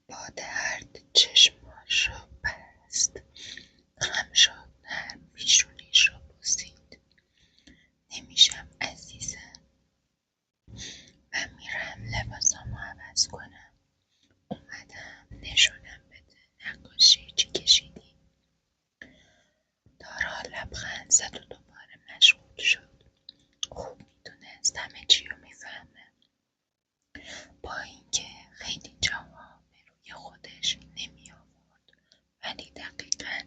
با درد چشماش را بست، غم شد نرم پیشونیش را بوسید. نمیشم عزیزم، من میرم لباسامو عوض کنم. اومدم نشونم بده نقاشی چی کشیدی. دارا لبخند زد و دوباره مشغول شد. خوب میدونست همه چی رو میفهمه، با اینکه خیلی جاها به روی خودش نمی آورد، ولی دقیقاً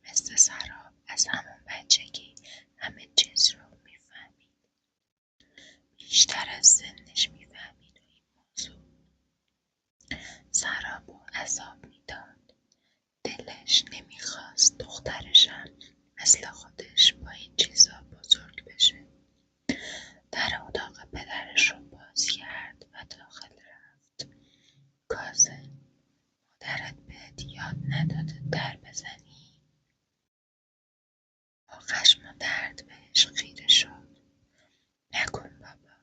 مثل سراب از همون بچگی همه چیز رو میفهمید. بیشتر از سنش میفهمید و این موضوع سراب و عذاب میداد. دلش نمیخواست دخترشم مثل خودش با این چیزا بزرگ بشه. در اتاق پدرش رو باز کرد و داخل رفت. کاظم، مادرت بهت یاد نداده در بزنی؟ با خشم و درد بهش خیره شد. نکن بابا،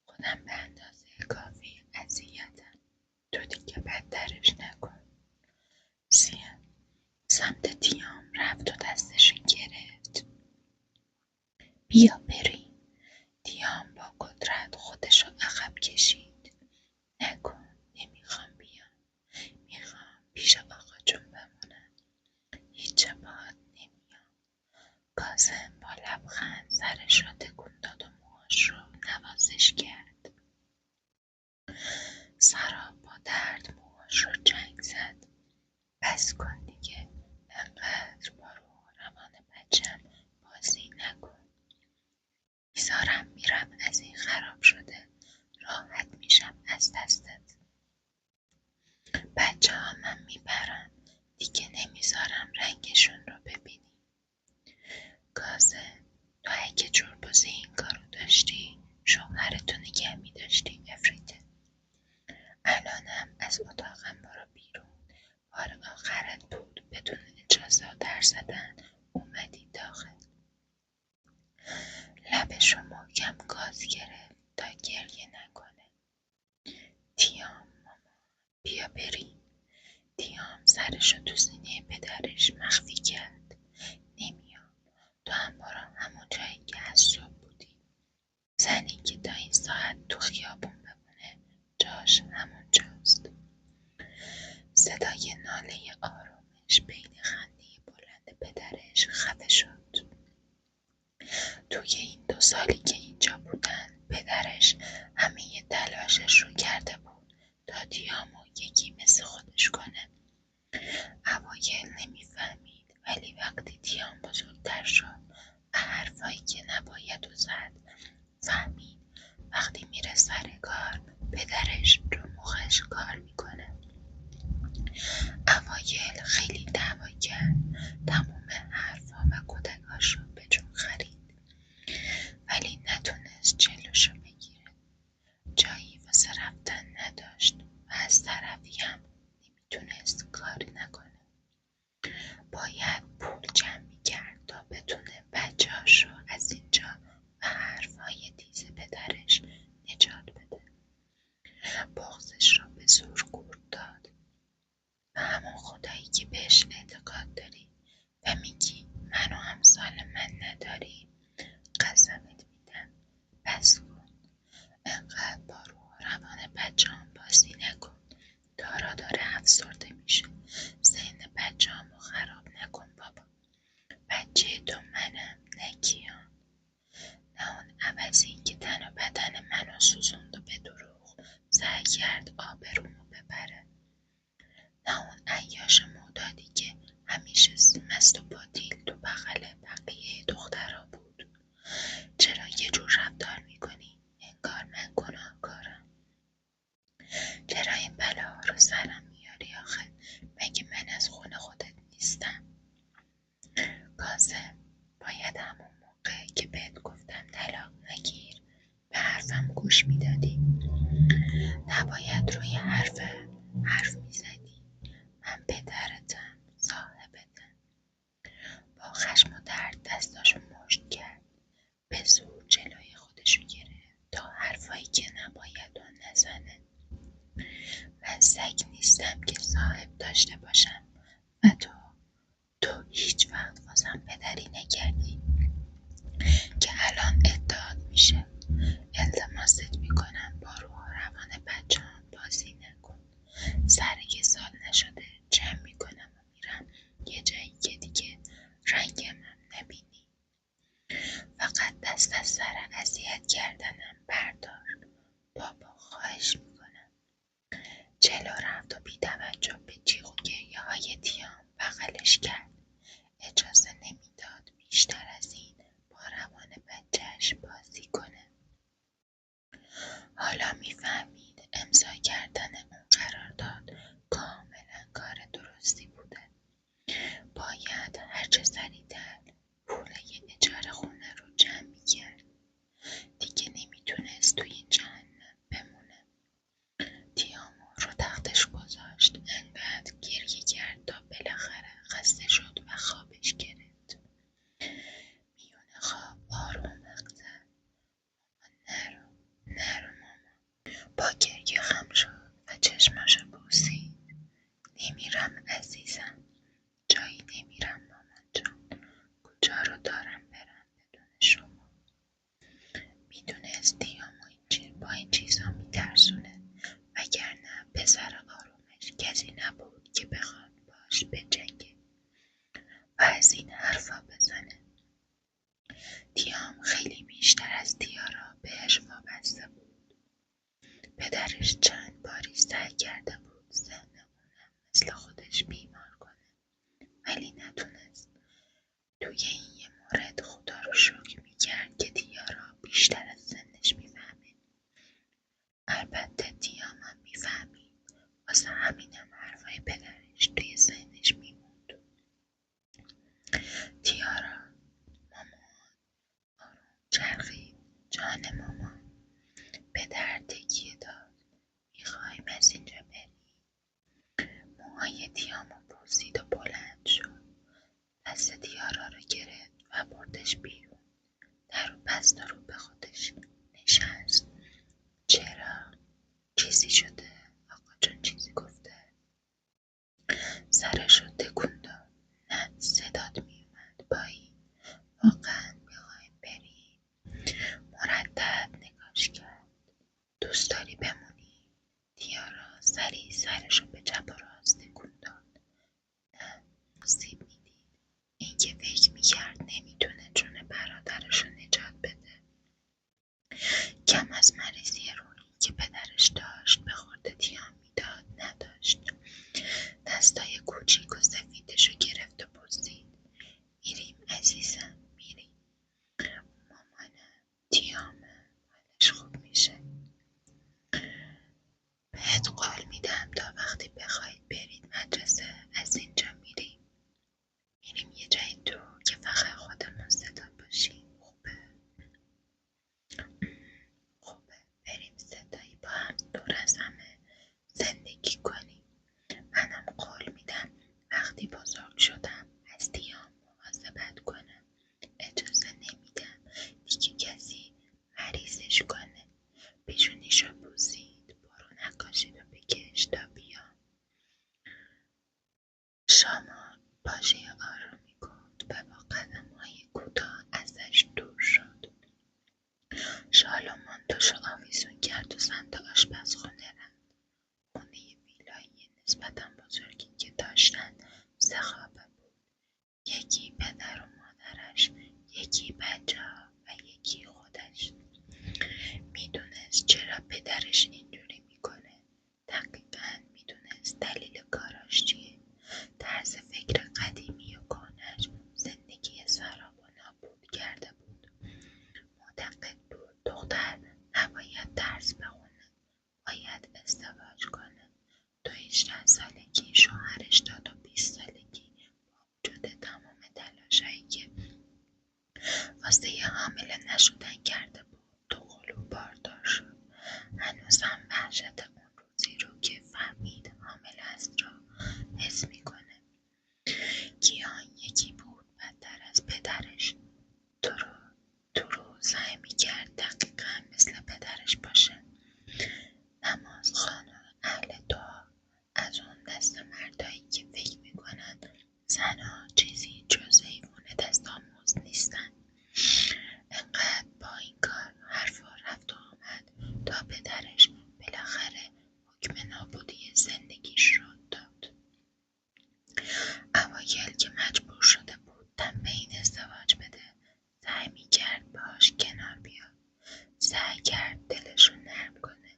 خودم به اندازه کافی اذیتم، تو دیگه بدترش نکن. سمت تیام رفت و دستش گرفت. بیا بریم. تیام با قدرت خودشو عقب کشید. نکن، نمیخوام بیام. میخوام پیش آقا جون بمونم. هیچ جا باهات نمیام. کاظم با لبخند سرش را تکون داد و موهاش رو نوازش کرد. سراب با درد موهاش رو چنگ زد. بس کن دیگه، انقدر با روح و روان بچم بازی نکن. میذارم میرم از این خراب شده، راحت میشم از دستت. بچه ها من میبرم، دیگه نمیذارم رنگشون رو ببینی. کاظم، تو اگه جربوزی این کارو داشتی شوهرتو نگه میداشتی افریته. الانم از اتاقم برو بیرون. بار آخرت بود بدون اجازه در زدن اومدی داخل. لبشو محکم گاز گرفت تا گریه نکنه. تیام مامان، بیا بریم. تیام سرشو تو سینه پدرش مخفی کرد. نمیام، تو هم برو همون جایی که از صبح بودی. زنی که تا این ساعت تو خیابون بمونه جاش همونجاست. صدای ناله آرامش بین خنده بلند پدرش خفه شد. توی این 2 سالی که اینجا بودن پدرش همه تلاشش رو کرده بود تا تیامو یکی مثل خودش کنه. اوایل نمیفهمید، ولی وقتی تیام بزرگتر شد و حرفایی که نباید و زد فهمید. وقتی میره سر کار پدرش رو مخش کار میکنه. اوایل خیلی دعوا کرد، تموم حرفا و کتکاش رو به جون خرید، ولی نتونست جلوشو بگیره. جایی واسه رفتن نداشت و از طرفی هم نمیتونست کاری نکنه. باید پول جمع میکرد تا بتونه بچه‌هاش رو از اینجا و حرفای تیز پدرش نجات بده. بغضش رو به زور قورت داد. و همون خدایی که بهش اعتقاد داری و میگی منو امثال من نداری، قسمت میدم بس کن. انقدر با روح و روان بچه‌هام بازی نکن. دارا داره افسرده میشه. ذهن بچه‌هامو خراب نکن بابا. بچه تو منم، نه کیان. نه اون عوضی که تن و بدن منو سوزوند و به دروغ سعی کرد آبرومو ببره. نه اون عیاش معتادی که همیشه مست و باطیل تو بغل بقیه دخترها بود. چرا یه جور رفتار میکنی انگار من گناهکارم؟ چرا این بلاها رو سرم میاری آخه؟ مگه من از خون خودت نیستم؟ کاظم، باید همون موقع که بهت گفتم طلاق نگیر به حرفم گوش میدادی. نباید روی حرف میزدی. من پدرتم، صاحبتم. با خشم و درد دستاشو مشت کرد. به زور جلوی خودشو گرفت تا حرفایی که نباید و نزنه. من سگ نیستم که صاحب داشته باشم و تو هیچ وقت واسم پدری نکردی که الان ادعات میشه. التماست میکنم با روح و روان بچه هم بازی نکن. سر یه سال نشده جمع میکنم و میرم یه جایی که دیگه رنگم هم نبینی. فقط دست از سر اذیت کردنم بردار. بابا خواهش میکنم. جلو رفت و بی توجه به جیغ و گریه های تیام بغلش کرد. اجازه نمیداد بیشتر از این با روان بچهش بازی کنه. حالا میفهمید امضا کردن اون قرارداد کاملا کار درستی بوده. باید هرچه سریعتر پول اجاره خونه رو جمع میکرد. دیگه نمیتونست توی این جهنم بمونه. تیامو رو تختش گذاشت. انقدر گریه کرد تا بالاخره خسته شد و خوابش گرفت. میونه خواب آروم زد. نرو ماما. با گریه خم شد و چشماشو بوسید. نمیرم عزیزم. جایی نمیرم مامان جان. کجا رو دارم برم بدون شما؟ میدونست تیامو با این چیزا میترسونه، وگرنه پسر آرومش کسی نبود که بخواد باش بجنگه و از این حرفا بزنه. تیام خیلی بیشتر از دیارا بهش وابسته بود. پدرش چند باری سعی کرده بود ذهن اونم مثل خودش بیمار کنه، ولی نتونست. توی این یه مورد خدا رو شکر میکرد که دیارا بیشتر از سنش میفهمه. البته تیام هم میفهمید. واسه همینم حرفای پدرش توی ذهنش میموند. تیارا، مامان آروم چرخید. جان مامان. به در تکیه داد. میخوایم از اینجا بریم. موهای تیامو بوسید و بلند شد. دست تیارا رو گرفت و بردش بیرون. در و بست و رو به خودش نشست. چرا؟ چیزی شده؟ آقا جون چیزی گفته؟ سرش رو تکون داد. نه، صدات میومد پایین. واقعا میخوایم بریم؟ مرتب نگاش کرد. دوست داری بمونی؟ تیارا سریع سرش رو به چپ و راست تکون داد. نه، آسیب میدی. این که فکر میکرد نمیتونه جون برادرش رو نجات بده. کم از مریضی روحی که پدرش داشت به خورد تیام میداد نداشت. دستای کوچیک و سفیدش رو گرفت و بوسید. میریم عزیزم، میریم. مامانم، تیامه، حالش خوب میشه. بهت قول میدم تا وقتی بخواید برید مدرسه از اینجا میریم. میریم یه جای دور که فقط خودمون صدا باشیم. خوبه بریم ستایی با هم دور از همه زندگی کنیم. منم قول میدم وقتی بزرگ شدم از تیام مواظبت کنم. اجازه نمیدم دیگه کسی مریضش کنه. پیشونیشو بوسید. برو نقاشی رو بکش تا بیام. شما باشه آرومی گفت و با قدم‌های کوتاه ازش دور شد. شال و مانتوشو آویزون کرد و سمت آشپزخونه رفت. خونه ویلایی نسبتا بزرگی که داشتن 3 خوابه بود. یکی پدر و مادرش، یکی بچه‌ها و یکی خودش. میدونست چرا پدرش اینجوری میکنه. دقیقاً میدونست دلیل کاراش چیه. طرز فکر قدیمی و کهنه‌اش زندگی سراب و نابود کرده بود. معتقد بود دختر نباید درس بخونه، باید ازدواج کنه. تو 18 سالگی شوهرش داد و 20 سالگی با وجود تمام تلاشایی که واسه حامله نشدن کرده بود تو قلو باردار شد. هنوزم وحشت اون روزی رو که فهمید حامله است را حس میکنه. کیان یکی بود بدتر از پدرش. تو رو سعی میکرد دقیقا مثل پدرش باشه. نماز خوانه، اهل دعا، دست مردایی که فکر میکنن زنها چیزی جز حیوان دست آموز نیستن. انقدر با این کار حرفا رفت و آمد تا پدرش بالاخره حکم نابودی زندگیش رو داد. اوایل که مجبور شده بود تن به این ازدواج بده، سعی میکرد باهاش کنار بیاد، سعی کرد دلشو نرم کنه،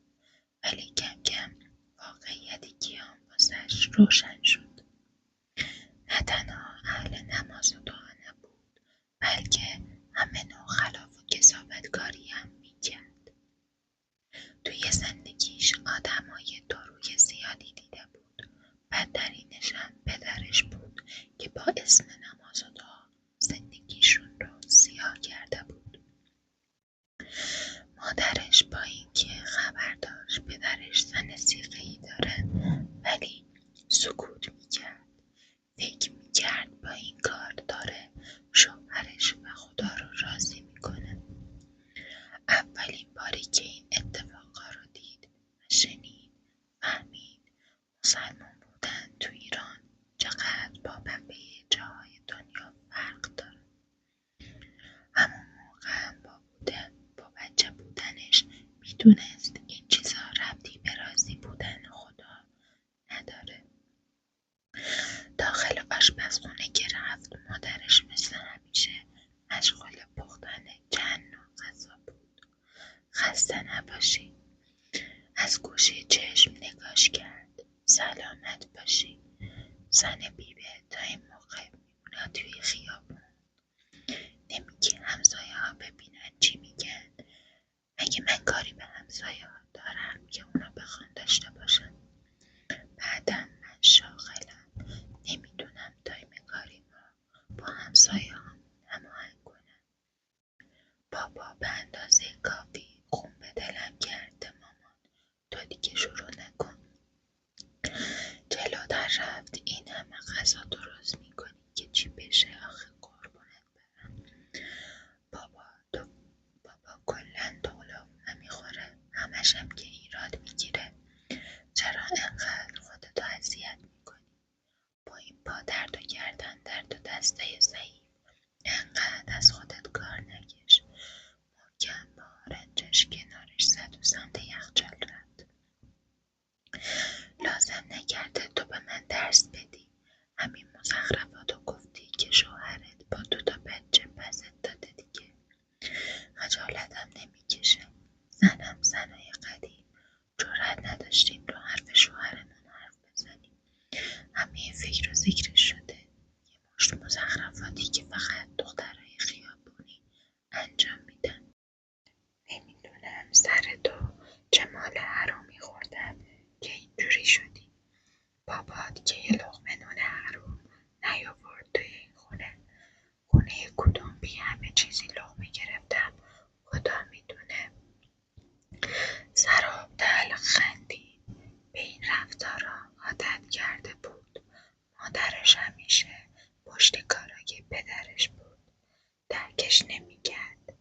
ولی کم کم واقعیت گیان واسش روشن شد. نه تنها اهل نماز و دعا نبود، بلکه همه نوع خلاف و کثافتکاری هم میکرد. توی زندگیش آدمای داروی زیادی دیده بود. بدترینش هم پدرش بود که با اسم نماز و دعا زندگیشون رو سیاه کرده بود. مادرش با اینکه خبر داشت پدرش زن صیغه‌ای داره، ولی سکوت میکرد. فکر میکرد با این کار داره شوهرش و خدا رو راضی میکنه. اولین باری که این اتفاقا رو دید و شنید، فهمید مسلمان بودن تو ایران چقدر با بقیه جاهای دنیا فرق داره. همون موقع هم با بچه بودنش میدونست این چیزا ربطی به راضی بودن خدا نداره. داخل آشپزخونه که رفت، مادرش مثل همیشه مشغول پختن چند نوع غذا بود. خسته نباشی. از گوشه چشم نگاش کرد. سلامت باشی. زن بیبه تا این موقع میمونه توی خیابون. نمیگی همسایه ها ببینن چی میگن؟ مگه من کاری به همسایه ها دارم که اونا بخوان داشته باشن؟ بعدم من شاغلم، نمیدونم تایم کاری ما با همسایه ها هماهنگ کنم. بابا به اندازه کافی خون به دلم کرده مامان، تو دیگه شروع نکن. جلوتر رفت. این همه غذا درست میکنی که چی بشه آخه قربونت برم. بابا کلن دولا نمیخوره، همشم که ایراد میگیره. چرا انقدر خودتو اذیت میکنی؟ با این پا درد و گردن درد و دسته ضعیف انقدر از خودت کار نکش. محکم با رنجش کنارش زد و سمت یخچال رفت. لازم نکرده تو به من درس بدی. همین مزخرفاتو گفتی که شوهرت با 2 تا بچه پست داده دیگه. خجالتم نمیکشه. زنم زنای قدیم جرأت نداشتیم رو حرف شوهرمون حرف بزنیم. همه فکر و ذکرش شده. یه مشت مزخرفاتی که فقط دخترای خیابونی انجام میدن. نمیدونم سر تو چه مال حرومی خوردم که اینجوری شدی. بابات که یه لقمه نون حروم نیاورد توی این خونه. خونه کدوم بی همه چیزی لقمه گرفتم خدا میدونه. سراب تلخ خندید. به این رفتارا عادت کرده بود. مادرش همیشه پشت کارای پدرش بود. درکش نمیکرد.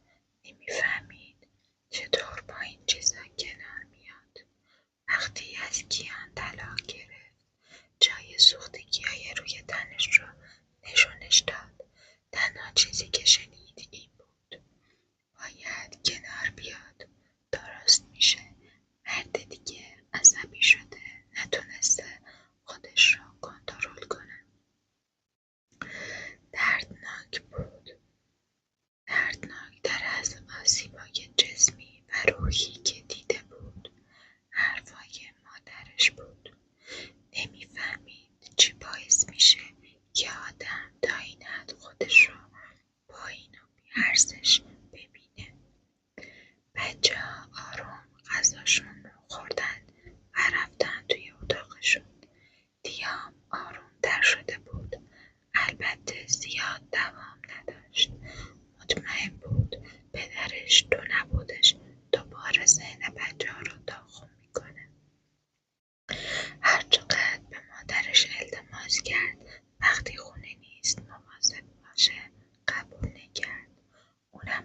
نمیفهمید چطور با این چیزا کنار میاد. وقتی از کیان طلاق گرفت، جای سوختگیای روی تنش رو نشونش داد. تنها چیزی که شنید این بود: باید کنار بیاد. درست میشه. مرد دیگه عصبی شده، نتونسته خودش رو کنترل کنه. دردناک بود. دردناکتر از آسیبای جسمی و روحی که دیده بود حرفای مادرش بود. نمیفهمید چی باعث میشه یه آدم تا این حد خودش رو پایین و بی‌ارزش ببینه. بچه‌ها آروم غذاشون رو خوردن و رفتن توی اتاقشون. دیام آرومتر شده بود. البته زیاد دوام نداشت. مطمئن بود پدرش تو نبودش دوباره ذهن بچه‌ها رو داغون میکنه. هرچقدر به مادرش التماس کرد وقتی خونه نیست مواظب باشه، قبول نکرد. اونم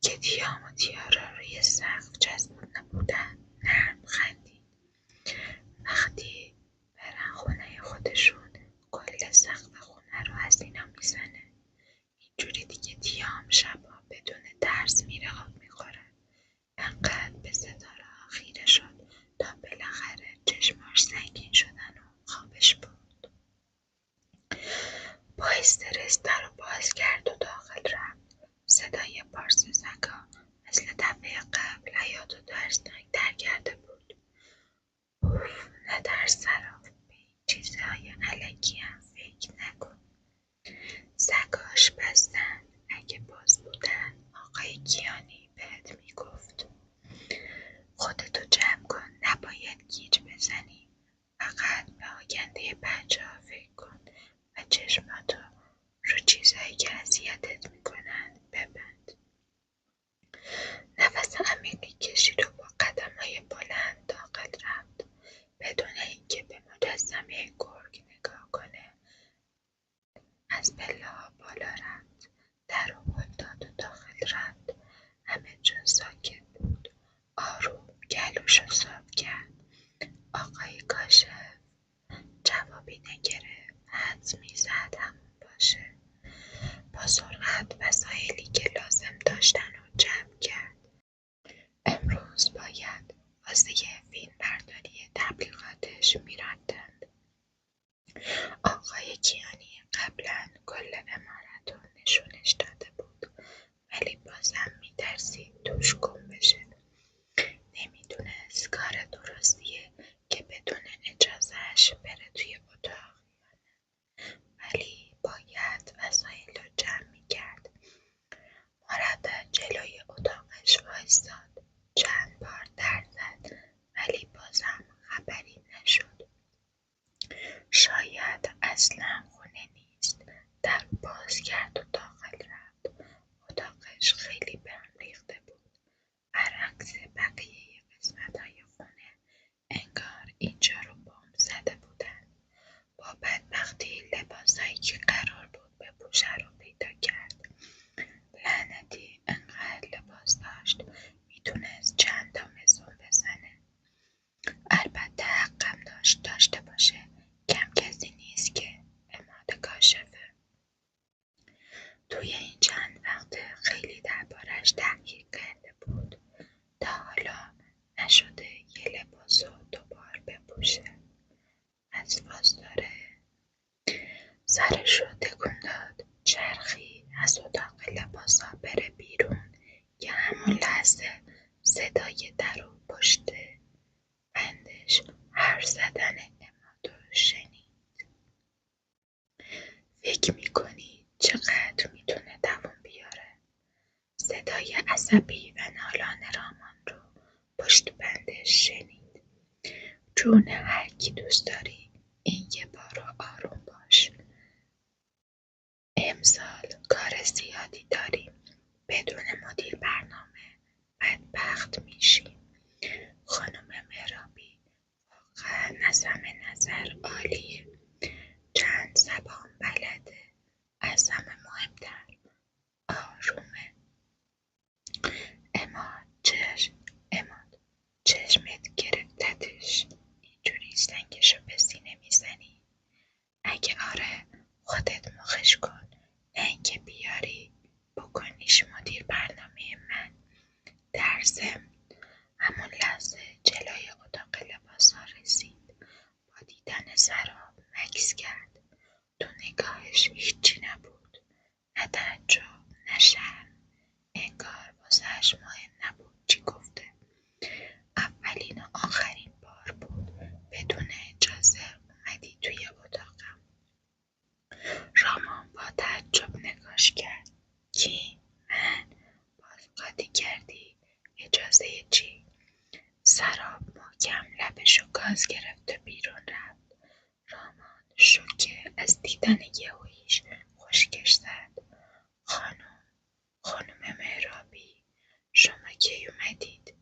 که تیام و تیارا روی سقف چسبونده بودن نرم خندید. وقتی برن خونه خودشون کل سقف خونه رو از اینا میزنه. اینجوری دیگه تیام شبا بدون ترس میره آب میخوره. انقدر به ستاره‌ها خیره شد تا بالاخره چشماش سنگین شدن و خوابش برد. با استرس در رو باز کرد و داخل رفت. صدای پارس زکا مثل دفعه قبل حیاط و ترسناک‌تر کرده بود. اوف، نترس سراب، به این چیزهای الکی هم فکر نکن. زکاش بستن، اگه باز بودن آقای کیانی بهت میگفت خودتو جمع کن، نباید گیج بزنی، فقط به آینده بچه‌ها فکر کن و چشماتو رو چیزایی که اذیتت میکنن ببند. نفس عمیقی کشید و با قدم‌های بلند داخل رفت. بدون اینکه به مجسمه گرگ نگاه کنه از پله‌ها بالا رفت. در رو هل داد و داخل رفت. همه جا ساکت بود. آروم گلوشو صاف کرد. آقای کاشف جوابی نگرفت. حدس میزد همون باشه. با سرعت وسایلی که لازم داشتن رو جمع کرد. امروز باید واسه فیلم برداری تبلیغاتش میرفتند. آقای کیانی قبلا کل عمارت رو نشونش داده بود ولی بازم میترسید توش گم بشه. نمیدونست کار درستیه که بدون اجازهش بره توی اتاق، ولی باید وسایل رو جمع میکرد. مردد جلوی اتاقش وایستاد. چند بار در زد ولی بازم خبری نشد. شاید اصلا خونه نیست. در باز کرد و داخل رفت. اتاقش خیلی به هم ریخته بود. برعکس بقیه قسمت‌های خونه انگار اینجا رو بمب زده بودن. با بدبختی لباسایی که قرار بود بپوشه رو پیدا کرد. لعنتی انقدر لباس داشت میتونست چند تا مزون بزنه. البته حقم داشته باشه. کم کسی نیست که عماد کاشفه. توی این چند وقته خیلی دربارش تحقیق کرده بود. تا حالا نشده یه لباس رو دوبار بپوشه. از داره سرش رو تکون داد. چرخی از اتاق لباسا بره بیرون که همون لحظه صدای در و پشت بندش حرف زدن عماد رو شنید. فکر میکنی چقدر میتونه دووم بیاره؟ صدای عصبی و نالان رامان رو پشت بندش شنید. جون هر کی دوست داری این یه بار رو آروم باش. امسال کار زیادی داریم. بدون مدیر برنامه بدبخت میشیم. خانم مهرابی واقعا از همه نظر عالیه. چند زبان بلده. از همه مهمتر آرومه. اماد چشمت گرفتتش. اینجوری سنگشو به سینه میزنی. اگه آره خودت مخش کن، نه اینکه بیاری بکنیش مدیر برنامه من. در ضمن همون لحظه جلوی اتاق لباسا رسید. با دیدن سراب مکث کرد. تو نگاهش هیچی نبود. نه تعجب نه شرم. انگار واسه‌اش مهم نبود چی گفته. اولین و آخرین بار بود بدون اجازه اومدی توی اتاقم. رامان با تعجب نگاش کرد. کی؟ من؟ باز قاطی کردی؟ اجازه چی؟ سراب محکم لبشو گاز گرفت و بیرون رفت. رامان شوکه از دیدن یهوییش خشکش زد. خانم مهرابی شما کی اومدید؟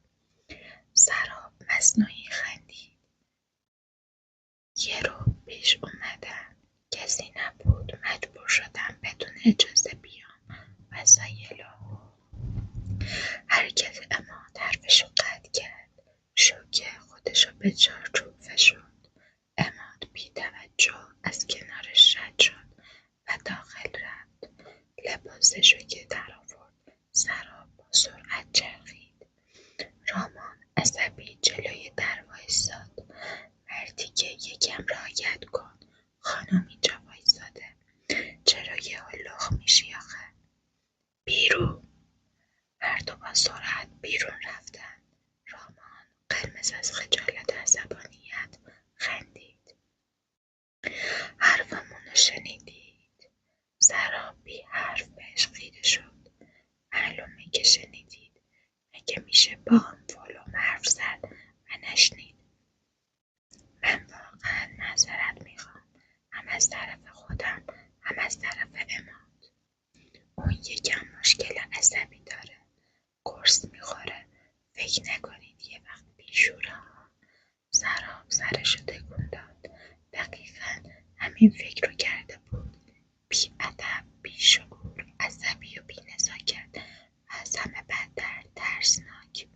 سراب مصنوعی خندید. یه رو پیش اومدم. کسی نبود. مجبور شدم بدون اجازه بیام. وسایلو برگز عماد حرفشو قطع کرد. شوکه خودشو به چارچوب فشرد. عماد بی توجه از کنارش رد شد و داخل رفت. لباسشو که در آورد سراب با سرعت چرخید. رامان عصبی جلوی در وایساد. مردی که یکم رعایت کن، خانم اینجا وایساده، چرا یهو لخ میشی آخه؟ بیرون. هر دو با سرعت بیرون رفتن. رامان قرمز از خجالت و عصبانیت خندید. حرفمونو شنیدید؟ سراب بی حرف بهش خیره شد. معلومه که شنیدید. مگه میشه با هم فلوم حرف زد و نشنید؟ من واقعا معذرت میخوام، هم از طرف خودم هم از طرف عماد. اون یکم مشکل عصبی داره، قرص میخوره، فکر نکنید یه وقت بیشوره ها. سراب سرشو تکون داد. دقیقا همین فکر رو کرده بود. بی ادب، بی شعور، عصبی و بی نزاکت و از همه بدتر ترسناک.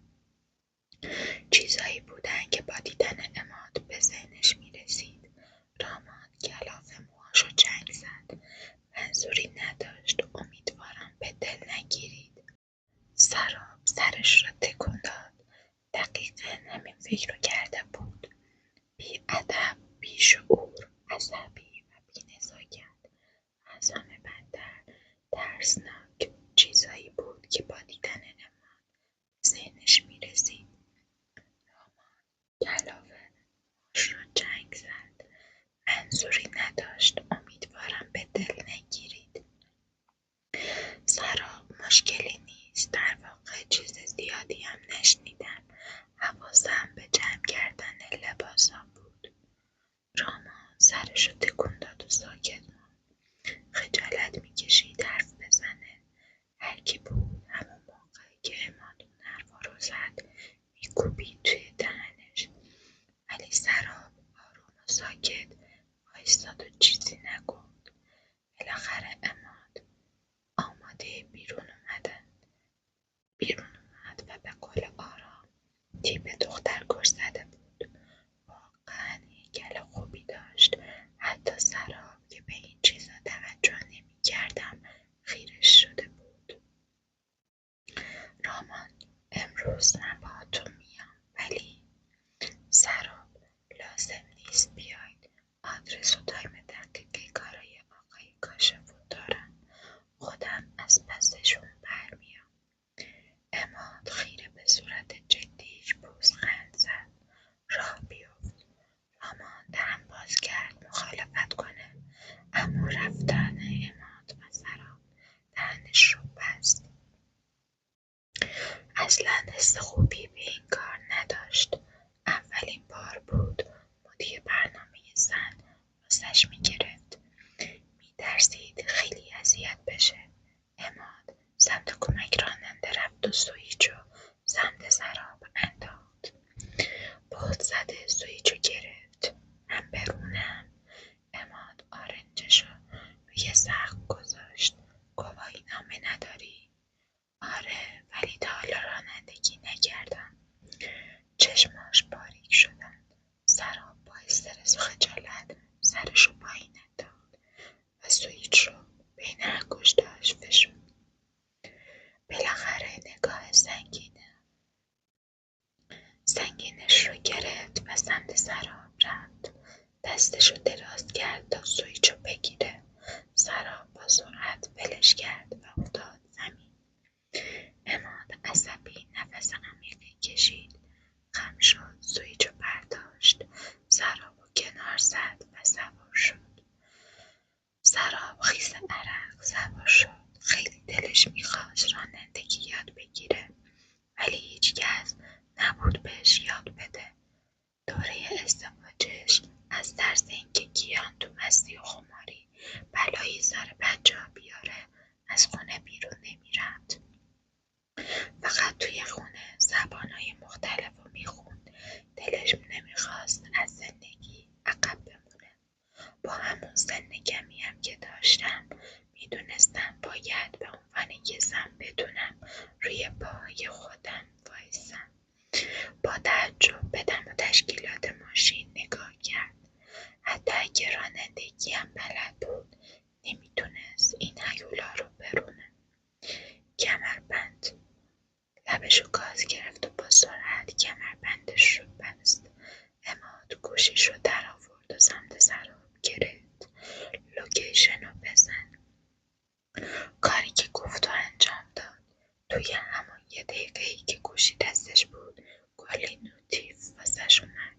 چیزایی بودن که با دیدن عماد به ذهنش میرسید. رامان کلاف موهاشو جنگ زد. منظوری نداشت، امیدوارم به دل نگیرید. سراب سرش را تکون داد. دقیقا همین فکر رو کرده بود. بی ادب، بی شعور، عصبی و بی نزاکت و از همه بدتر ترسناک. چیزایی بود که با دیدن عماد به ذهنش میرسید. رامان کلاف موهاش را جنگ زد. منظوری نداشت، امیدوارم به دل نگیرید. سراب مشکلی نیست، در واقع چیز زیادی هم نشنیدم. حواسم به جمع کردن لباسا بود. رامان سرشو تکون داد و ساکت موند. خجالت میکشید حرف بزنه. هر کی بود همون موقع که عماد اون حرفا رو زد میکوبید توی دهنش. ولی سراب آروم و ساکت وایستاد و چیزی نگفت. بالاخره عماد آماده بیرون اومد و به قول آرام تیپ دختر کش زده بود. واقعا هیکل خوبی داشت. حتی سراب که به این چیزا توجه نمی‌کردم خیرش شده بود. رامان امروز من باهاتون میام، ولی سراب لازم نیست بیاید. آدرس و تایم دقیقی کارای آقای کاشفو دارم. خودم از پسشون برمیام. عماد خیره به صورت جدیش پوزخند زد. راه بیفت. رامان دهن باز کرد مخالفت کنه، اما رفتن عماد و سراب دهنش رو بست. اصلا حس خوبی به این کار نداشت. اولین بار بود مدیر برنامه زن واسش میگرفت. میترسید خیلی اذیت بشه. عماد سمت کمک راننده رفت و سویچو سمت سراب انداخت. باد زده سویچو گرفت. من برونم. عماد آرنجشو روی سقف گذاشت. گواهی نامه نداری؟ آره، ولی تا حالا رانندگی نکردم. چشماش باریک شدن. سراب با استرس و خجالت سرشو پایین انداخت و سویچ رو بین انگشتاش فشرد. بالاخره نگاه سنگینش رو گرفت و سمت سراب رفت. دستشو دراز کرد تا سویچو بگیره. سراب با سرعت ولش کرد و افتاد زمین. عماد عصبی نفس عمیقی کشید. خم شد. سویچو برداشت. سرابو کنار زد و سوار شد. سراب خیس عرق سوار شد. خیلی دلش میخواست رانندگی یاد بگیره، ولی هیچکس نبود بهش یاد بده. دوره ازدواجش از ترس اینکه گیان تو مستی و خماری بلایی سر بچه‌ها بیاره از خونه چشماشو گاز گرفت و با سرعت کمربندش رو بست. عماد گوشیش رو در آورد و سمت سراب گرفت. لوکیشن رو بزن. کاری که گفت و انجام داد. توی همون یه دقیقه‌ای که گوشی دستش بود کلی نوتیف واسش اومد.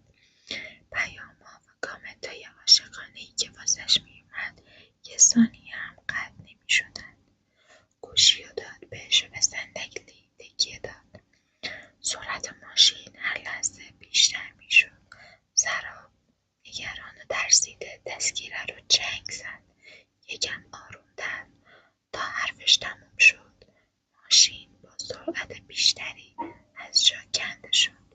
پیام‌ها و کامنت‌های عاشقانه‌ای که واسش میومد یه ثانیه هم قطع نمی‌شدن. گوشی رو داد بهش و به صندلی تکیه داد. سرعت ماشین هر لحظه بیشتر میشد. سراب نگران و ترسیده دستگیره رو چنگ زد. یکم آرومتر تا حرفش تموم شد. ماشین با سرعت بیشتری از جا کنده شد.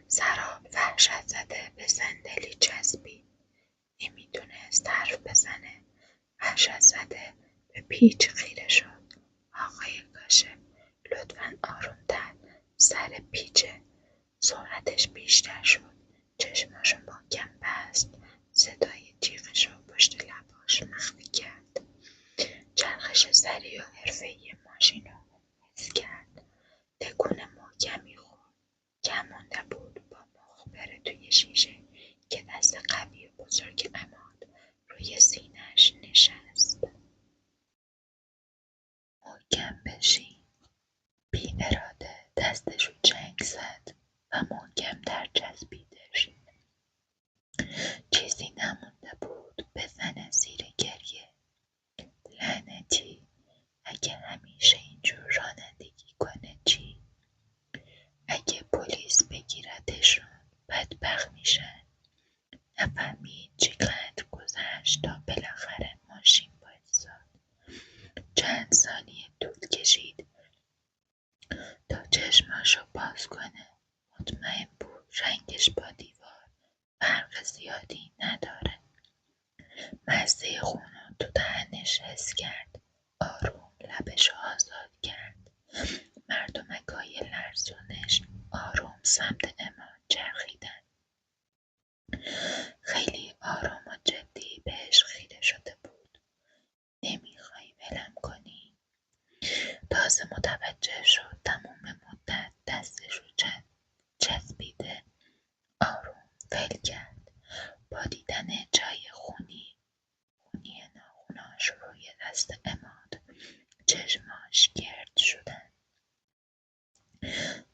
سراب وحشت زده به صندلی چسبید. نمیدونست حرف بزنه. وحشت زده به پیچ خیره شد. آقای کاشف لطفاً آرومتر. سر پیچه. سرعتش بیشتر شد. چشماشو محکم بست. صدای جیغش رو پشت لباش مخفی کرد. چرخش سریع و حرفه‌ای ماشین رو حس کرد. تکون محکمی خورد. کم مونده بود با مخ بره توی شیشه که دست قوی و بزرگ عماد روی سینه‌اش نشست. محکم بشین. بی اراده دستش رو چنگ زد و محکم‌تر چسبیدش. چیزی نمونده بود بزنه زیر گریه. لعنتی اگه همیشه اینجور رانندگی کنه چی؟ اگه پلیس بگیردشون بدبخت میشن. نفهمید چقدر گذشت تا بالاخره ماشین وایساد. چند ثانیه طول کشید تا چشماشو باز کنه. مطمئن بود رنگش با دیوار فرق زیادی نداره. مزه خونو تو دهنش حس کرد. آروم لبشو آزاد کرد. مردمکای لرزونش آروم سمت عماد چرخیدن. خیلی آروم و جدی بهش خیره شده بود. نمیخوای ولم کنی؟ تازه متوجه شد تموم مدت دستش رو چسبیده. آروم ول کرد. با دیدن جای خونی ناخناش روی دست عماد چشماش گرد شدن.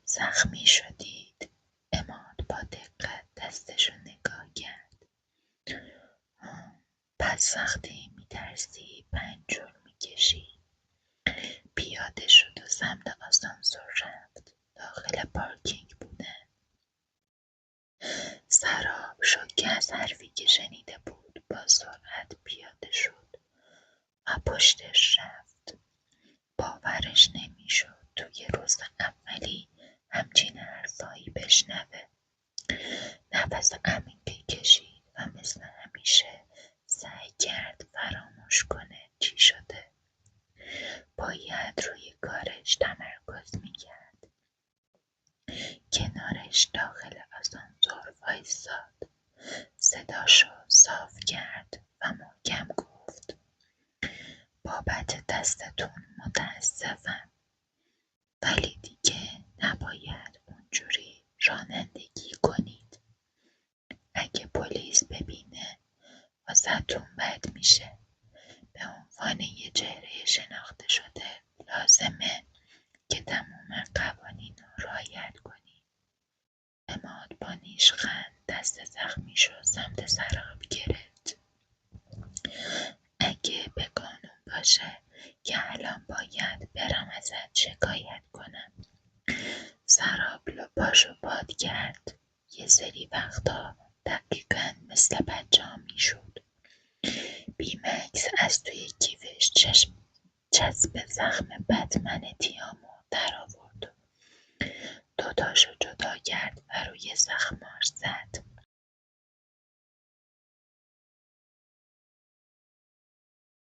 زخمی شدید؟ عماد با دقت دستشو نگاه کرد. پس وقتی میترسی پنجول میکشی. پیاده شد و سمت آسانسور رفت. داخل پارکینگ بودن. سراب شوکه از حرفی که شنیده بود با سرعت پیاده شد و پشتش رفت. باورش نمیشد توی روز اولی همچین حرفایی بشنوه. نفس عمیقی کشید و مثل همیشه سعی کرد فراموش کنه چی شده. باید روی کارش تمرکز میکرد. کنارش داخل آسانسور وایساد. صداشو صاف کرد و محکم گفت بابت دستتون متاسفم، ولی دیگه نباید اونجوری رانندگی کنید. اگه پلیس ببینه واسهتون بد میشه. به عنوان یه چهره شناخته شده لازمه که تمام قوانین رو رعایت کنی. عماد با نیشخند دست زخمیشو سمت سراب گرفت. اگه به قانون باشه که الان باید برم ازت شکایت کنم. سراب لپاشو باد کرد. یه سری وقتا دقیقاً مثل بچه‌ها میشد. بیمکس از توی کیفش چسب زخم بتمن تیامو در آورد. دوتاشو جدا کرد و روی زخماش زد.